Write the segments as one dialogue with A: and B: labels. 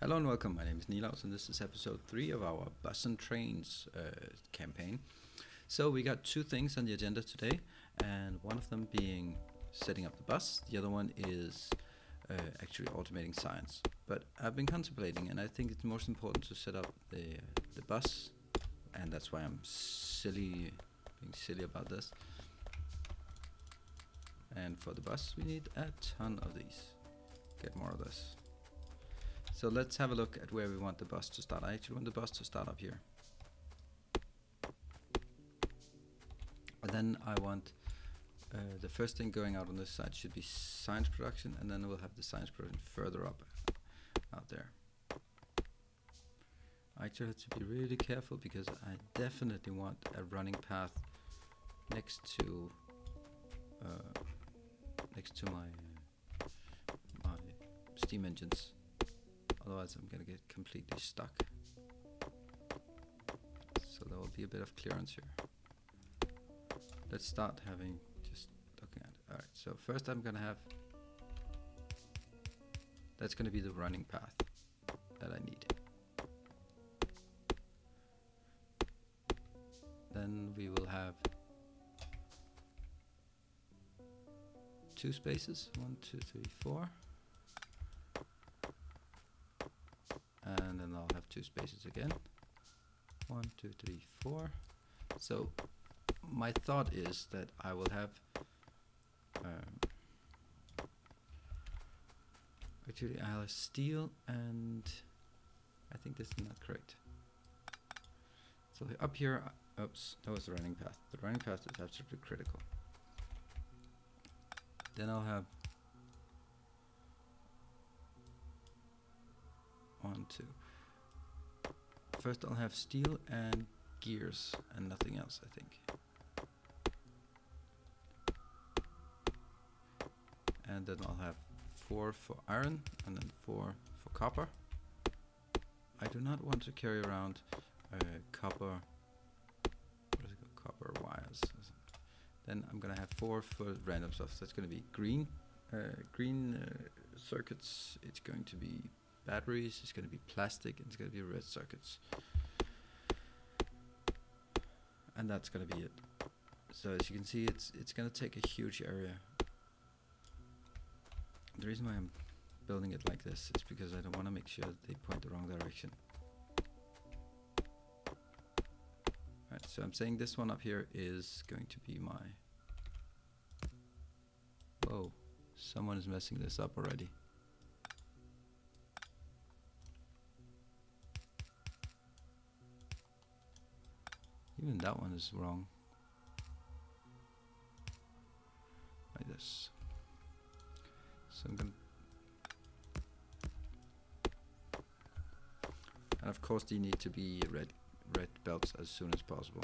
A: Hello and welcome, my name is Nilaus and this is episode 3 of our bus and trains campaign. So we got two things on the agenda today, and one of them being setting up the bus, the other one is actually automating science. But I've been contemplating, and I think it's most important to set up the bus, and that's why I'm being silly about this. And for the bus we need a ton of these. Get more of this. So let's have a look at where we want the bus to start. I actually want the bus to start up here. And then I want the first thing going out on this side should be science production, and then we'll have the science production further up out there. I actually have to be really careful because I definitely want a running path next to my steam engines. Otherwise I'm gonna get completely stuck. So there will be a bit of clearance here. Let's start just looking at it. Alright, so first I'm gonna have, that's gonna be the running path that I need. Then we will have 2 spaces, 1, 2, 3, 4. And then I'll have 2 spaces again. 1, 2, 3, 4. So my thought is that I will have actually I'll have steel, and I think this is not correct. So up here, oops, that was the running path. The running path is absolutely critical. Then I'll have 1, 2. First I'll have steel and gears and nothing else, I think. And then I'll have 4 for iron and then 4 for copper. I do not want to carry around copper, what is it called? Copper wires. Then I'm gonna have 4 for random stuff. So that's gonna be green circuits. It's going to be batteries, it's going to be plastic, and it's going to be red circuits. And that's going to be it. So as you can see, it's going to take a huge area. The reason why I'm building it like this is because I don't want to make sure that they point the wrong direction. Alright, so I'm saying this one up here is going to be my... Whoa, someone is messing this up already. Even that one is wrong. Like this. So I'm gonna... And of course they need to be red belts as soon as possible.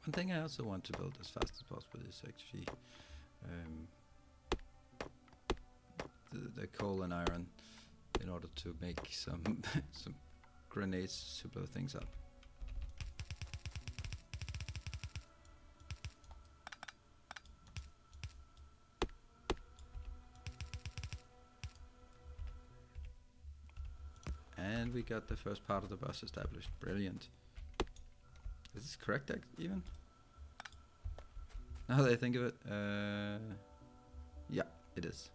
A: One thing I also want to build as fast as possible is actually the coal and iron, in order to make some some grenades to blow things up. And we got the first part of the bus established. Brilliant. Is this correct even? Now that I think of it, yeah, it is.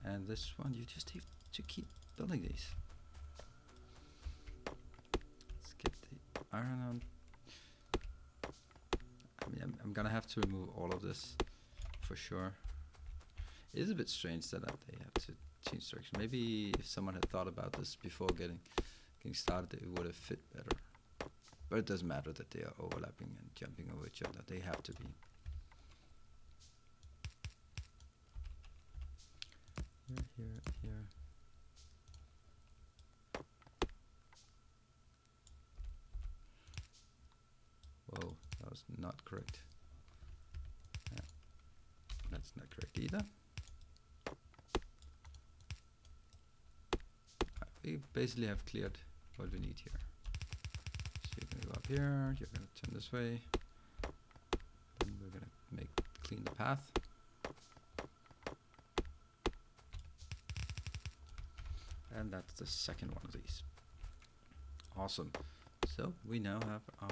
A: And this one, you just have to keep building these. Let's get the iron on. I mean, I'm gonna have to remove all of this for sure. It is a bit strange that they have to change direction. Maybe if someone had thought about this before getting started, it would have fit better. But it doesn't matter that they are overlapping and jumping over each other. They have to be. Here. Whoa, that was not correct. Yeah, that's not correct either. We basically have cleared what we need here. So you're gonna go up here, you're gonna turn this way, then we're gonna clean the path. And that's the second one of these. Awesome. So we now have our,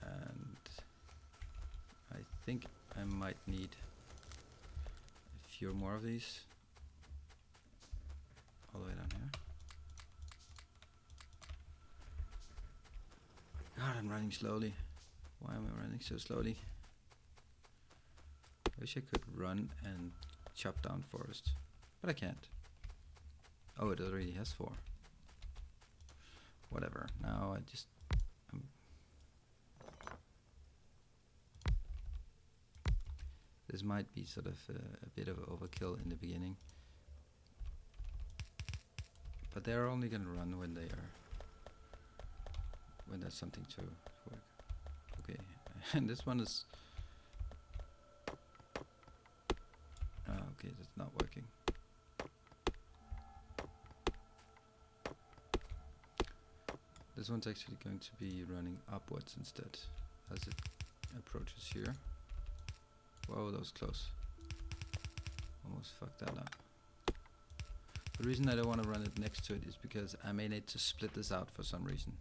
A: and I think I might need a few more of these all the way down here. God, I'm running slowly. Why am I running so slowly? I wish I could run and chop down forest, but I can't. Oh, it already has 4. Whatever. Now I just this might be sort of a bit of overkill in the beginning, but they're only gonna run when there's something to work. Okay, and this one is okay. That's not working. This one's actually going to be running upwards instead as it approaches here. Whoa, that was close. Almost fucked that up. The reason I don't want to run it next to it is because I may need to split this out for some reason.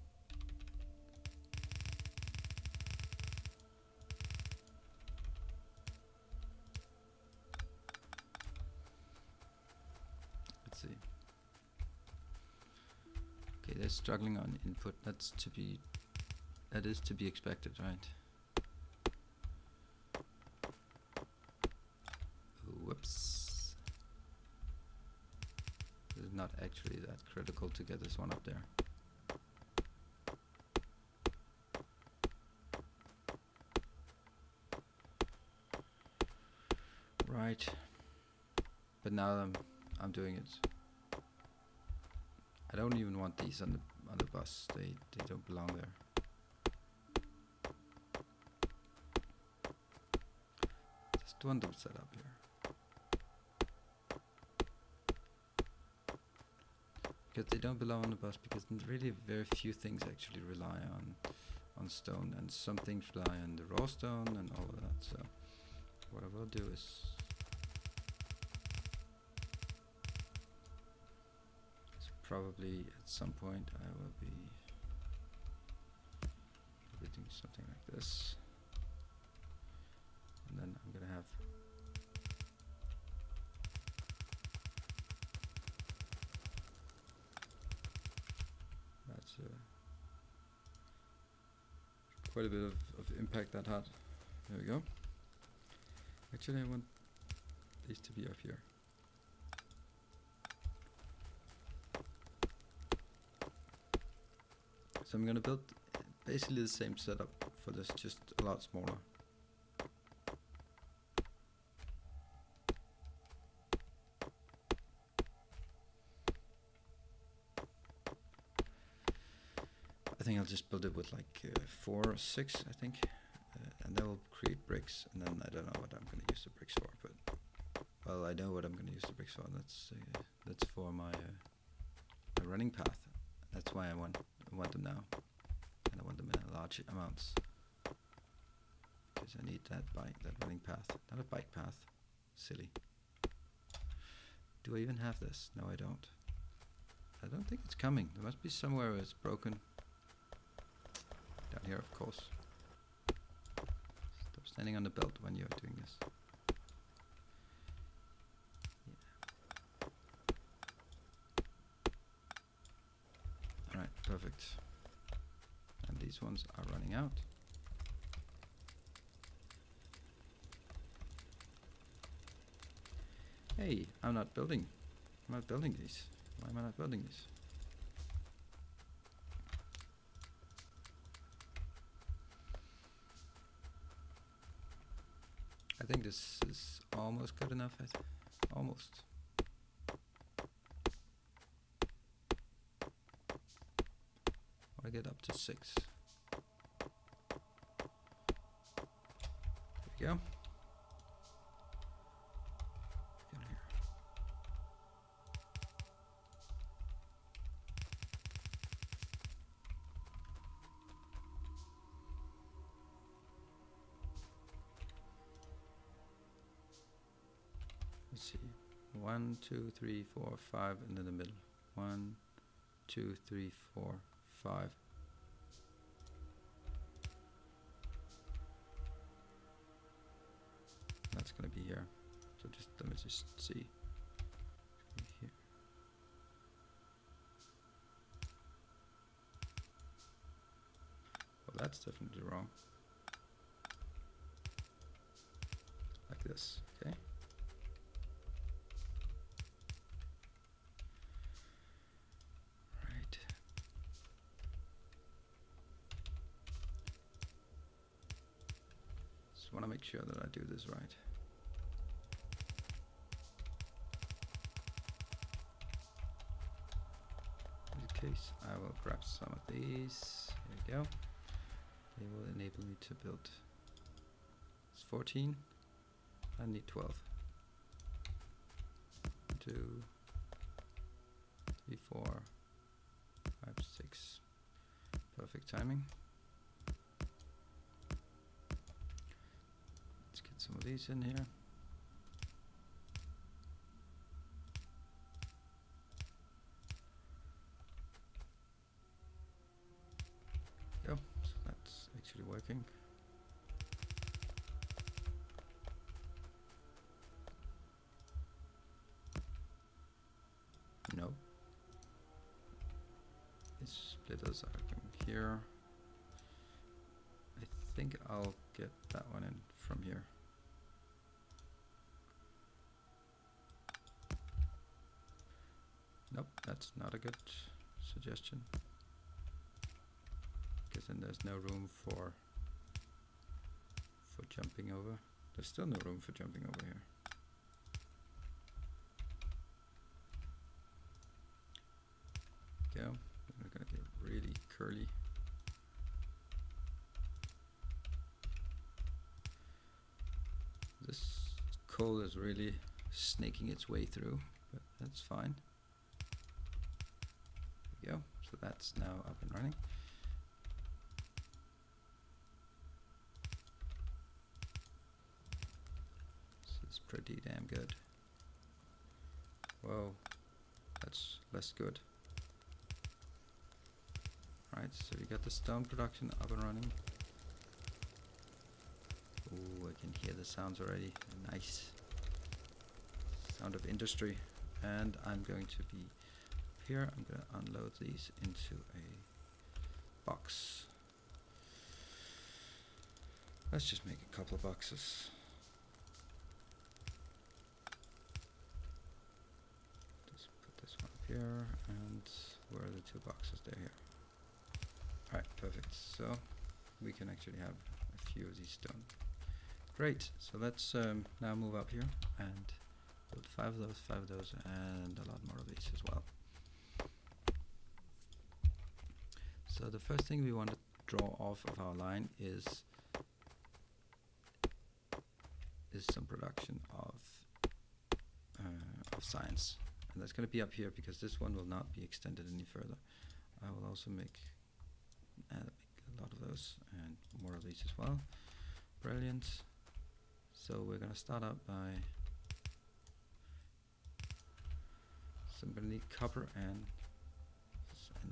A: Let's see. Okay, they're struggling on input. That is to be expected, right? Whoops. This is not actually that critical to get this one up there. Right. But now I'm doing it. I don't even want these on the bus. They don't belong there. Just want them set up here. Because they don't belong on the bus, because really very few things actually rely on stone, and some things rely on the raw stone and all of that. So what I will do is probably at some point I will be doing something like this, and then I'm gonna have quite a bit of impact that had. There we go. Actually, I want these to be up here. So I'm gonna build basically the same setup for this, just a lot smaller. I think I'll just build it with like 4 or 6, I think, and that will create bricks, and then I don't know what I'm going to use the bricks for, but well, I know what I'm going to use the bricks for. That's for my running path. That's why I want them now, and I want them in large amounts, because I need that running path, not a bike path. Silly. Do I even have this? No, I don't. I don't think it's coming. There must be somewhere where it's broken. Down here, of course. Stop standing on the belt when you're doing this. Yeah. Alright, perfect. And these ones are running out. Hey, I'm not building these. Why am I not building these? I think this is almost good enough. Almost. I get up to 6. There we go. Down here. let's see, 1, 2, 3, 4, 5, and in the middle, 1, 2, 3, 4, 5. That's gonna be here. So just let me just see. Here. Well, that's definitely wrong. Like this, okay. Right. Just want to make sure that I do this right. Case, I will grab some of these. There we go. They will enable me to build. It's 14. I need 12. 2, 3, 4, 5, 6. Perfect timing. Let's get some of these in here. Working. No. These splitters are going here. I think I'll get that one in from here. Nope, that's not a good suggestion. Because then there's no room for jumping over. There's still no room for jumping over here. Go. We're gonna get really curly. This code is really snaking its way through, but that's fine. There we go. So that's now up and running. Pretty damn good. Whoa, that's less good. Right, so we got the stone production up and running. Oh, I can hear the sounds already. Nice. Sound of industry. And I'm going to be here. I'm going to unload these into a box. Let's just make a couple of boxes. Here, and where are the two boxes? They're here. Alright, perfect. So we can actually have a few of these stone. Great. So let's now move up here and build 5 of those, and a lot more of these as well. So the first thing we want to draw off of our line is some production of science. And that's going to be up here because this one will not be extended any further. I will also make a lot of those and more of these as well. Brilliant. So we're going to start out by, so I'm going to need copper, and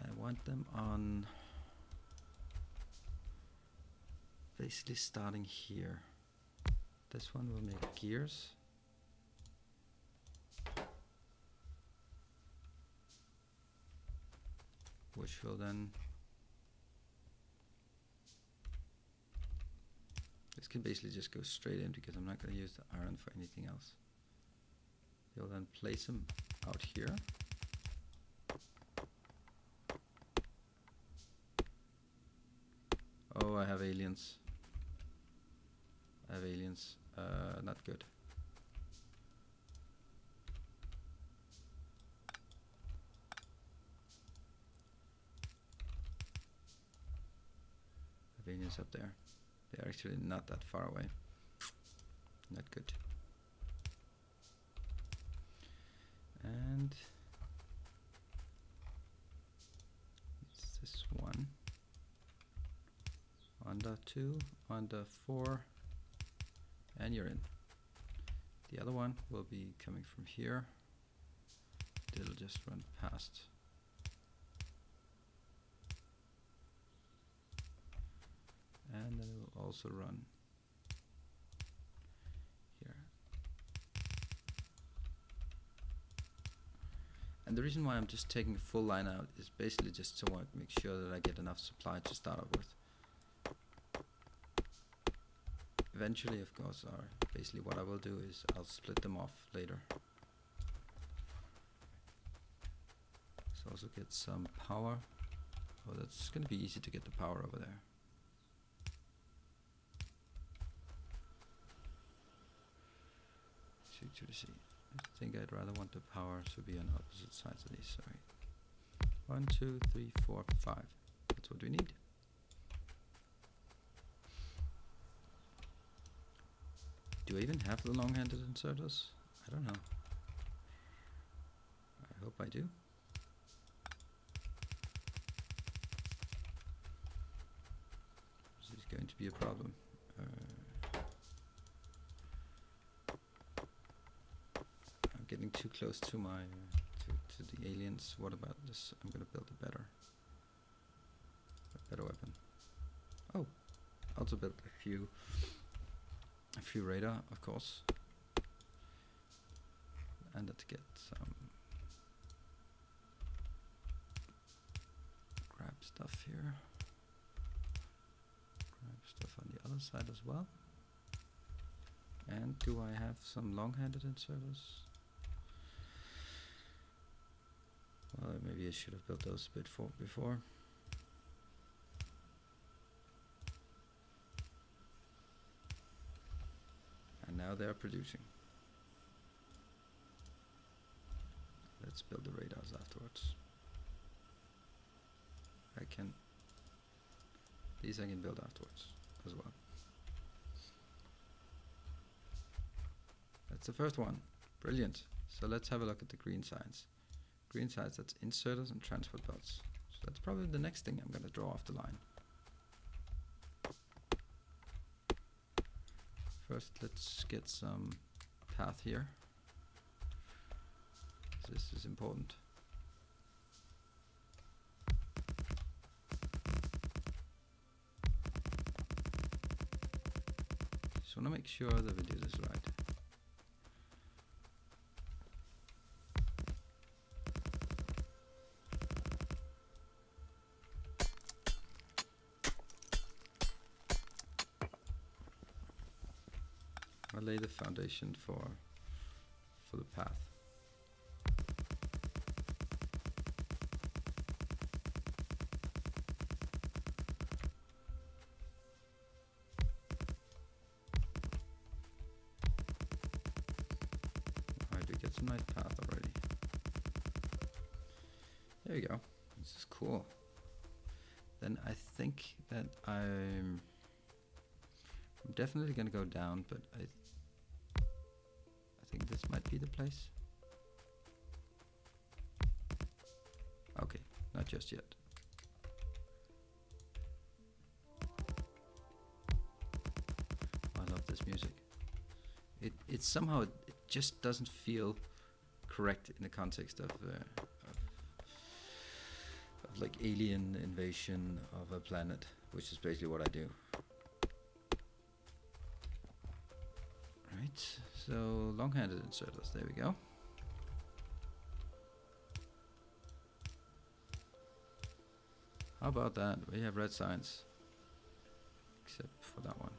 A: I want them on basically starting here. This one will make gears. Which will then, this can basically just go straight in because I'm not going to use the iron for anything else. You'll then place them out here. Oh, I have aliens. Not good. Aliens up there. They're actually not that far away. Not good. And it's this one. Under 2, under 4, and you're in. The other one will be coming from here. It'll just run past. And then it will also run here. And the reason why I'm just taking a full line out is basically just to want to make sure that I get enough supply to start off with. Eventually, of course, basically what I will do is I'll split them off later. So also get some power. Oh, that's going to be easy to get the power over there. See. I think I'd rather want the power to be on opposite sides of these. Sorry. 1, 2, 3, 4, 5. That's what we need. Do I even have the long-handed inserters? I don't know. I hope I do. This is going to be a problem. I'm getting too close to my to the aliens. What about this? I'm gonna build a better weapon. Oh, also built a few radar, of course, and let's get some grab stuff here. Grab stuff on the other side as well. And do I have some long-handed inserters? Well, maybe I should have built those a bit before. And now they're producing. Let's build the radars afterwards. These I can build afterwards as well. That's the first one. Brilliant. So let's have a look at the green signs. Green signs, that's inserters and transport belts. So that's probably the next thing I'm going to draw off the line. First, let's get some path here. This is important. Just want to make sure that we do this right. I'll lay the foundation for the path. Alright, we get some nice path already. There you go. This is cool. Then I think that I'm definitely gonna go down, but I think this might be the place. Okay, not just yet. I love this music. It somehow it just doesn't feel correct in the context of like alien invasion of a planet, which is basically what I do. Right, so long-handed inserters, there we go. How about that? We have red signs, except for that one.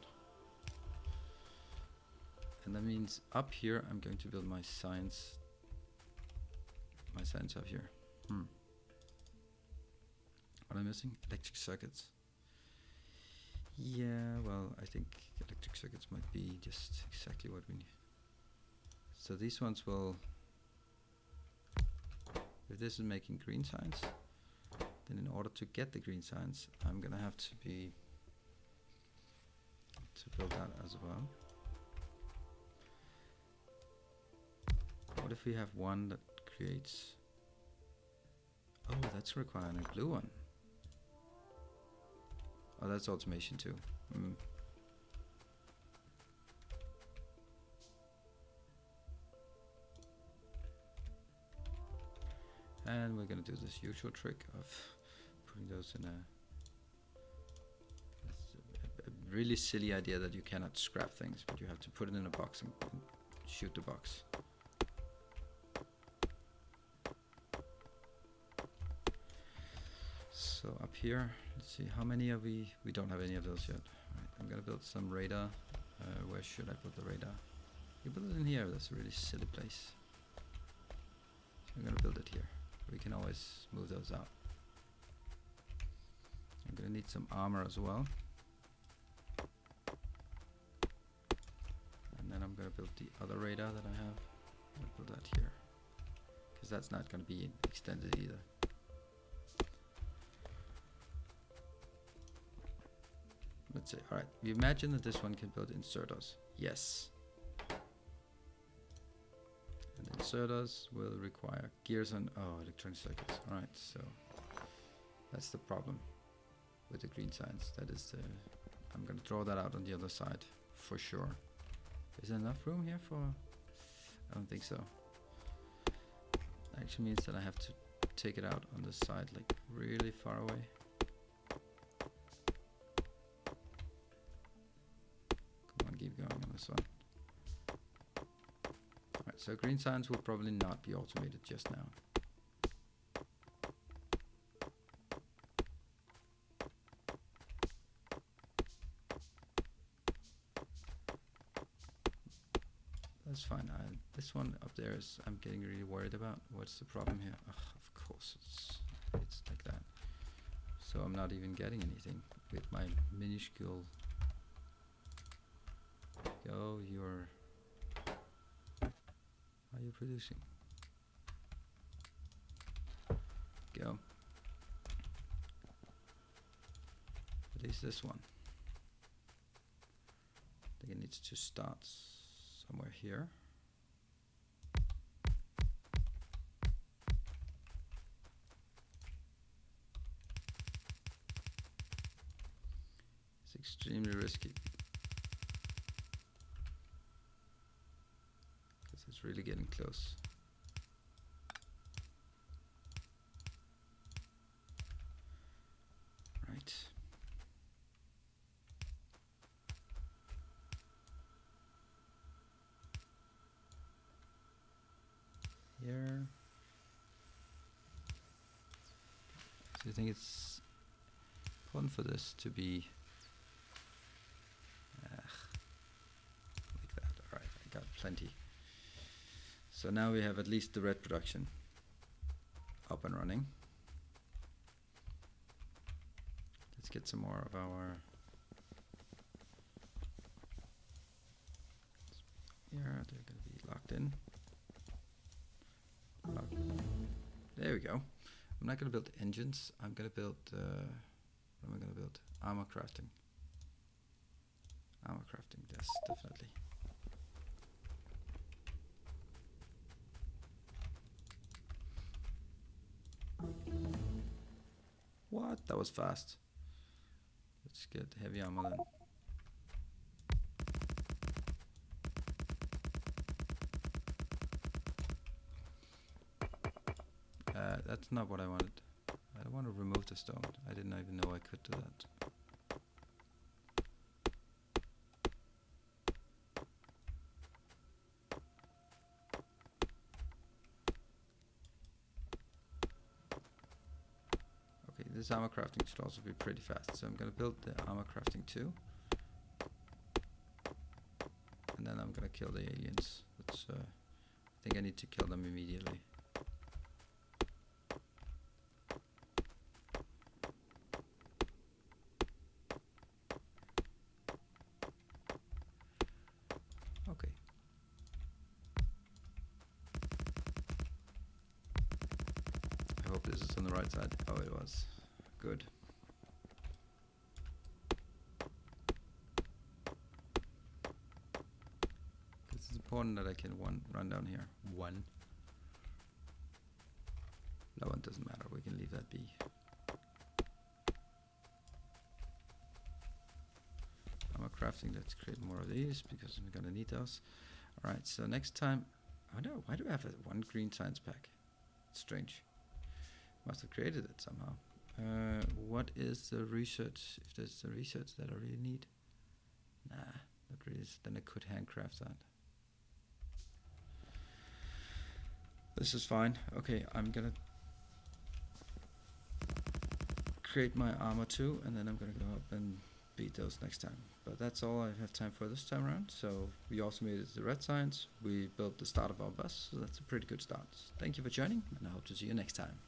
A: And that means up here I'm going to build my signs up here. What am I missing? Electric circuits. Yeah, well, I think electric circuits might be just exactly what we need. So these ones will, if this is making green signs, then in order to get the green signs, I'm gonna have to build that as well. What if we have one that creates, oh, that's requiring a blue one. Oh, that's automation too. And we're gonna do this usual trick of putting those in a really silly idea that you cannot scrap things, but you have to put it in a box and shoot the box. So up here, let's see, how many are we don't have any of those yet. Right, I'm gonna build some radar. Where should I put the radar? You build it in here, that's a really silly place. So I'm gonna build it here. We can always move those out. I'm gonna need some armor as well. And then I'm gonna build the other radar that I have. I'm gonna build that here, because that's not gonna be extended either. Let's say, alright, we imagine that this one can build inserters. Yes. And inserters will require gears and electronic circuits. Alright, so that's the problem with the green signs. That is the, I'm gonna draw that out on the other side for sure. Is there enough room here for, I don't think so. Actually means that I have to take it out on the side, like really far away. Keep going on this one. Alright, so green signs will probably not be automated just now. That's fine. This one up there is I'm getting really worried about. What's the problem here? Of course it's like that. So I'm not even getting anything with my minuscule. Go, are you producing? Go. At least this one. I think it needs to start somewhere here. It's extremely risky. It's really getting close. Right. Here. So I think it's important for this to be like that. All right, I got plenty. So now we have at least the red production up and running. Let's get some more of our here. They're going to be locked in. There we go. I'm not going to build engines. I'm going to build what am I going to build? Armor crafting. Armor crafting, yes, definitely. What? That was fast. Let's get heavy armor then. That's not what I wanted. I don't want to remove the stone. I didn't even know I could do that. This armor crafting should also be pretty fast, so I'm going to build the armor crafting 2, and then I'm going to kill the aliens. That's, I think I need to kill them immediately. Okay. I hope this is on the right side. Oh, it was. Good. It's important that I can run down here. One. That one doesn't matter. We can leave that be. I'm crafting. Let's create more of these because I'm gonna need those. All right. So next time, oh no, why do I have one green science pack? It's strange. Must have created it somehow. What is the research? If there's the research that I really need. Nah, not really. Then I could handcraft that. This is fine. Okay, I'm gonna create my armor too, and then I'm gonna go up and beat those next time. But that's all I have time for this time around. So we also made it the red signs. We built the start of our bus, so that's a pretty good start. Thank you for joining, and I hope to see you next time.